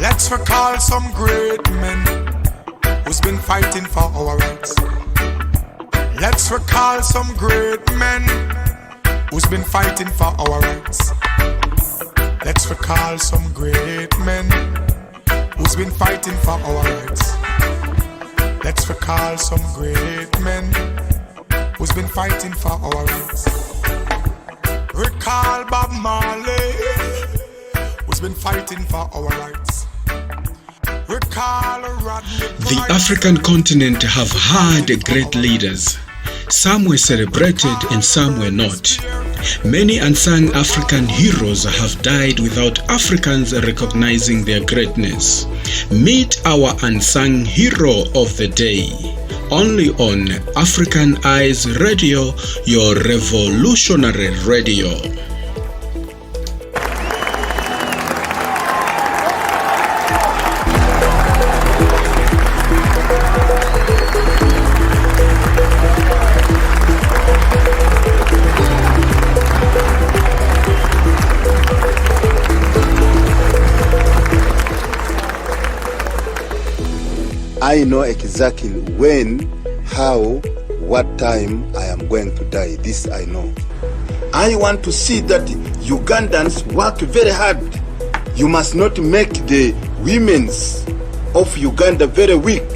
Let's recall some great men who's been fighting for our rights. Let's recall some great men who's been fighting for our rights. Let's recall some great men who's been fighting for our rights. Let's recall some great men who's been fighting for our rights. Recall Bob Marley, who's been fighting for our rights. Recall Rodney. The African continent have had great leaders. Some were celebrated and some were not. Many unsung African heroes have died without Africans recognizing their greatness. Meet our unsung hero of the day. Only on African Eyes Radio, your revolutionary radio. I know exactly when, how, what time I am going to die. This I know. I want to see that Ugandans work very hard. You must not make the women's of Uganda very weak.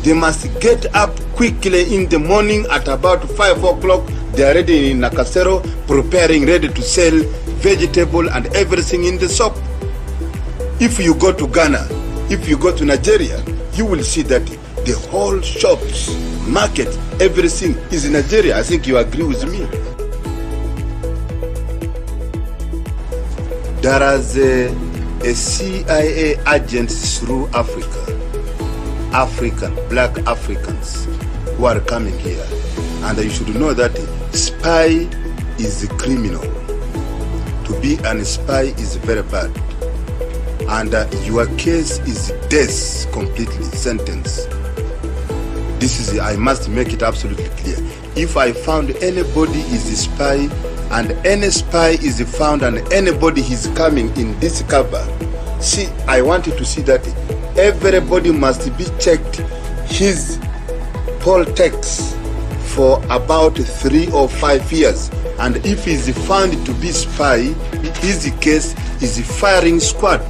They must get up quickly in the morning at about 5 o'clock. They are ready in Nakasero, preparing, ready to sell vegetable and everything in the shop. If you go to Ghana, if you go to Nigeria, you will see that the whole shops, market, everything is in Nigeria. I think you agree with me. There is a CIA agent through Africa, black Africans who are coming here. And you should know that spy is a criminal. To be a spy is very bad. And your case is death, completely, sentence. This is, I must make it absolutely clear. If I found anybody is a spy, and any spy is found, and anybody is coming in this cover, see, I want you to see that everybody must be checked his poll tax for about 3 or 5 years. And if he's found to be spy, his case is firing squad.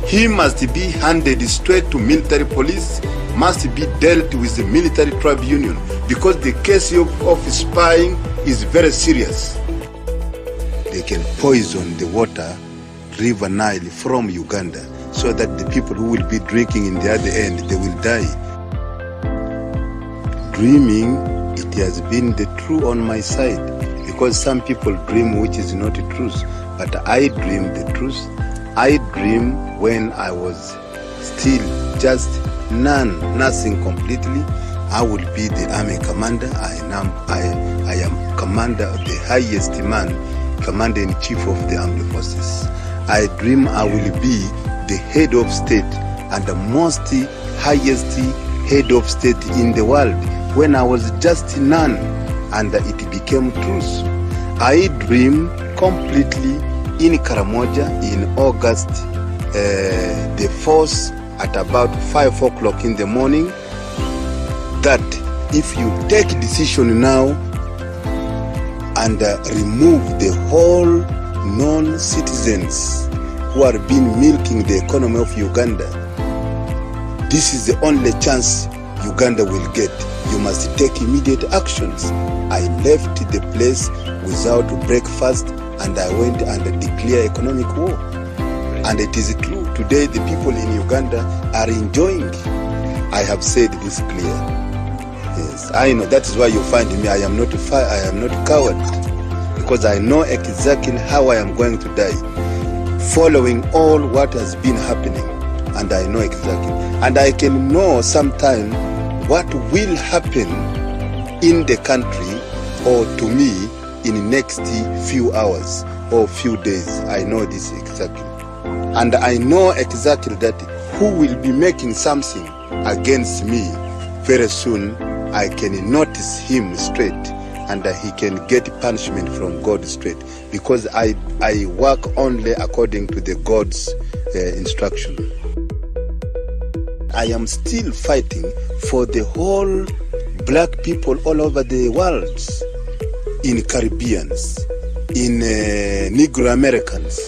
He must be handed straight to military police, must be dealt with the military tribunal, because the case of spying is very serious. They can poison the water, River Nile from Uganda, so that the people who will be drinking in the other end, they will die. Dreaming, it has been the truth on my side, because some people dream which is not the truth, but I dream the truth. I dream when I was still just nothing completely. I will be the army commander. I am commander of the highest man, commander-in-chief of the armed forces. I dream I will be the head of state and the most highest head of state in the world when I was just none, and it became truth. I dream completely in Karamoja in August the 4th at about 5 o'clock in the morning, that if you take decision now and remove the whole non-citizens who are been milking the economy of Uganda, this is the only chance Uganda will get. You must take immediate actions. I left the place without breakfast, and I went and declared economic war. And it is true. Today the people in Uganda are enjoying. I have said this clear. Yes, I know. That is why you find me. I am not coward, because I know exactly how I am going to die, following all what has been happening, and I know exactly. And I can know sometime what will happen in the country or to me in the next few hours or few days. I know this exactly. And I know exactly that who will be making something against me very soon, I can notice him straight, and he can get punishment from God straight, because I work only according to the God's instruction. I am still fighting for the whole black people all over the world, in Caribbeans, in Negro Americans,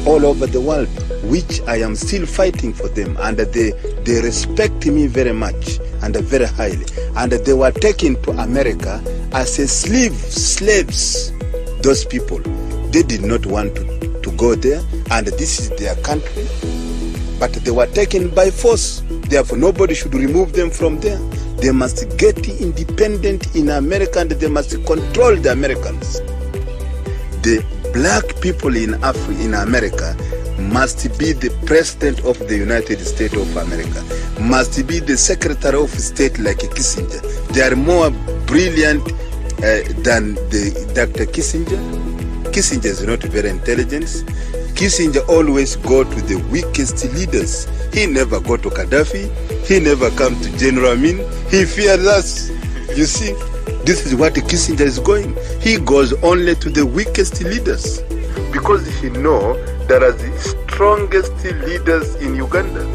all over the world, which I am still fighting for them, and they respect me very much and very highly. And they were taken to America as a slaves. Those people, they did not want to go there, and this is their country, but they were taken by force. Therefore, nobody should remove them from there. They must get independent in America, and they must control the Americans. The black people in America must be the president of the United States of America, must be the secretary of state like Kissinger. They are more brilliant than Dr. Kissinger. Kissinger is not very intelligent. Kissinger always go to the weakest leaders. He never go to Gaddafi. He never come to General Amin. He fears us. You see, this is what Kissinger is going. He goes only to the weakest leaders because he know there are the strongest leaders in Uganda,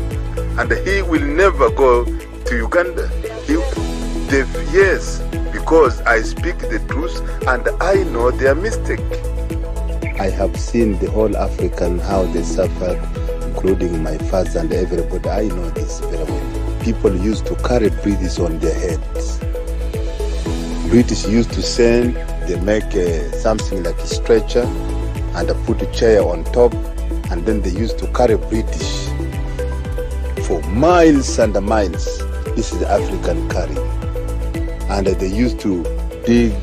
and he will never go to Uganda. Yes, because I speak the truth and I know their mistake. I have seen the whole African, how they suffered, including my father and everybody. I know this very well. People used to carry British on their heads. British used to send, they make something like a stretcher and put a chair on top, and then they used to carry British for miles and miles. This is African carrying. And they used to dig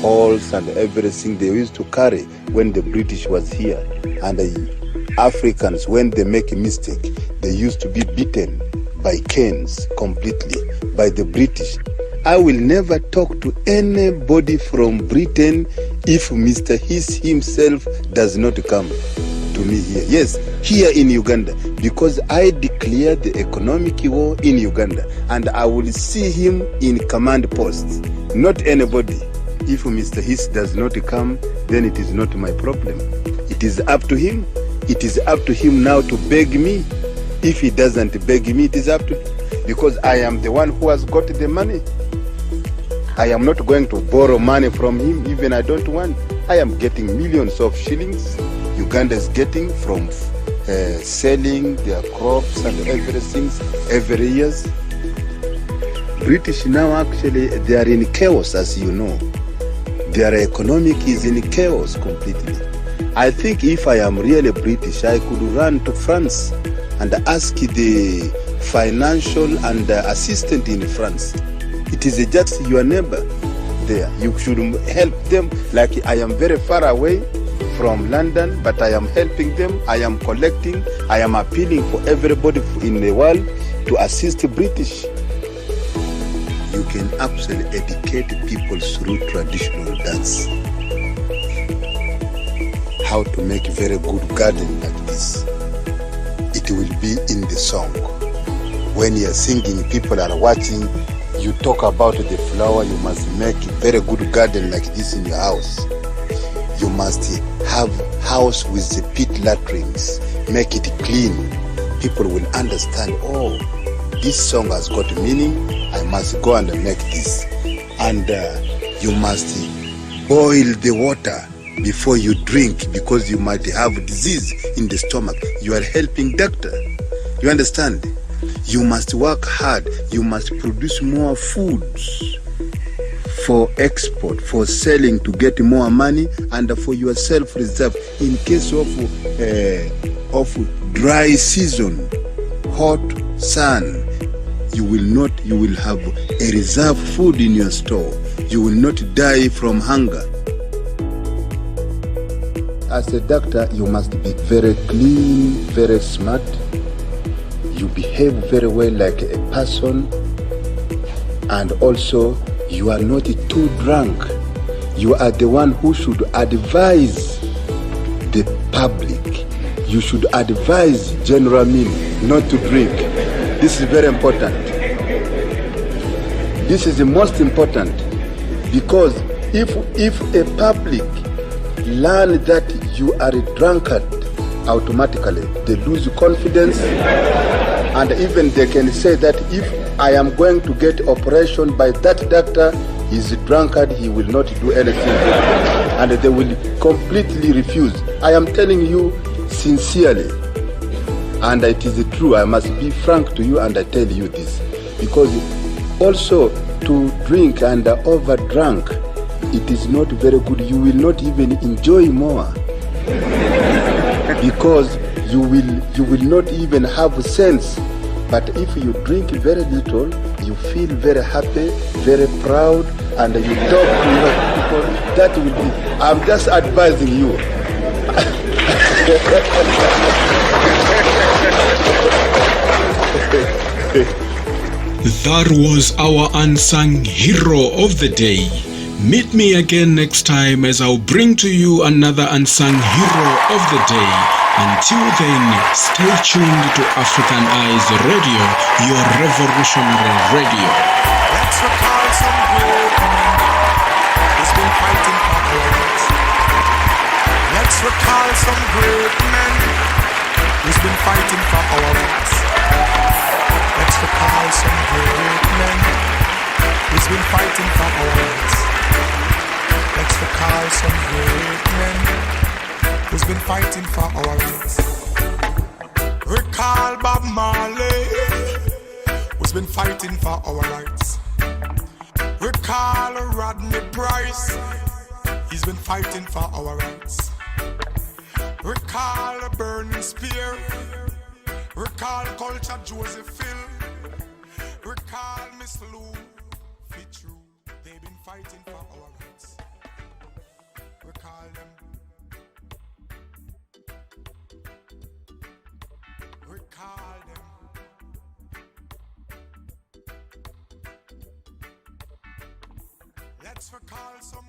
holes and everything they used to carry when the British was here. And the Africans, when they make a mistake, they used to be beaten by canes completely by the British. I will never talk to anybody from Britain if Mr. Hiss himself does not come to me here. Yes, here in Uganda, because I declare the economic war in Uganda, and I will see him in command posts, not anybody. If Mr. Hiss does not come, then it is not my problem. It is up to him. It is up to him now to beg me. If he doesn't beg me, it is up to, because I am the one who has got the money. I am not going to borrow money from him, even I don't want. I am getting millions of shillings. Uganda is getting from selling their crops and everything every year. British now actually, they are in chaos, as you know. Their economic is in chaos completely. I think if I am really British, I could run to France and ask the financial and assistant in France. It is just your neighbor there. You should help them. Like I am very far away from London, but I am helping them. I am collecting. I am appealing for everybody in the world to assist the British. You can absolutely educate people through traditional dance. How to make very good garden like this. It will be in the song. When you are singing, people are watching. You talk about the flower, you must make a very good garden like this in your house. You must have house with the pit latrines. Make it clean. People will understand, oh, this song has got meaning. I must go and make this. And you must boil the water before you drink, because you might have disease in the stomach. You are helping doctor. You understand? You must work hard. You must produce more foods for export, for selling to get more money, and for your self-reserve in case of dry season, hot sun. You will have a reserve food in your store. You will not die from hunger. As a doctor, you must be very clean, very smart. You behave very well like a person, and also you are not too drunk. You are the one who should advise the public. You should advise General Amin not to drink. This is very important. This is the most important, because if a public learn that you are a drunkard automatically they lose confidence, and even they can say that if I am going to get operation by that doctor, he's a drunkard, he will not do anything, and they will completely refuse. I am telling you sincerely, and it is true. I must be frank to you, and I tell you this, because also to drink and overdrunk, it is not very good. You will not even enjoy more, because you will not even have sense. But if you drink very little, you feel very happy, very proud, and you talk to your people. That will be. I'm just advising you. That was our unsung hero of the day. Meet me again next time as I'll bring to you another unsung hero of the day. Until then, stay tuned to African Eyes Radio, your revolutionary radio. Let's recall some great men who's been fighting for our rights. Let's recall some great men who's been fighting for our rights. Let's recall some great men who's been fighting for our rights. Let's recall some great men who's been fighting for our rights. Recall Bob Marley, who's been fighting for our rights. Recall Rodney Price, he's been fighting for our rights. Recall Burning Spear, recall Culture Josephine, recall Miss Lou Fitzroy, they've been fighting for our rights. Recall them. Recall them. Let's recall some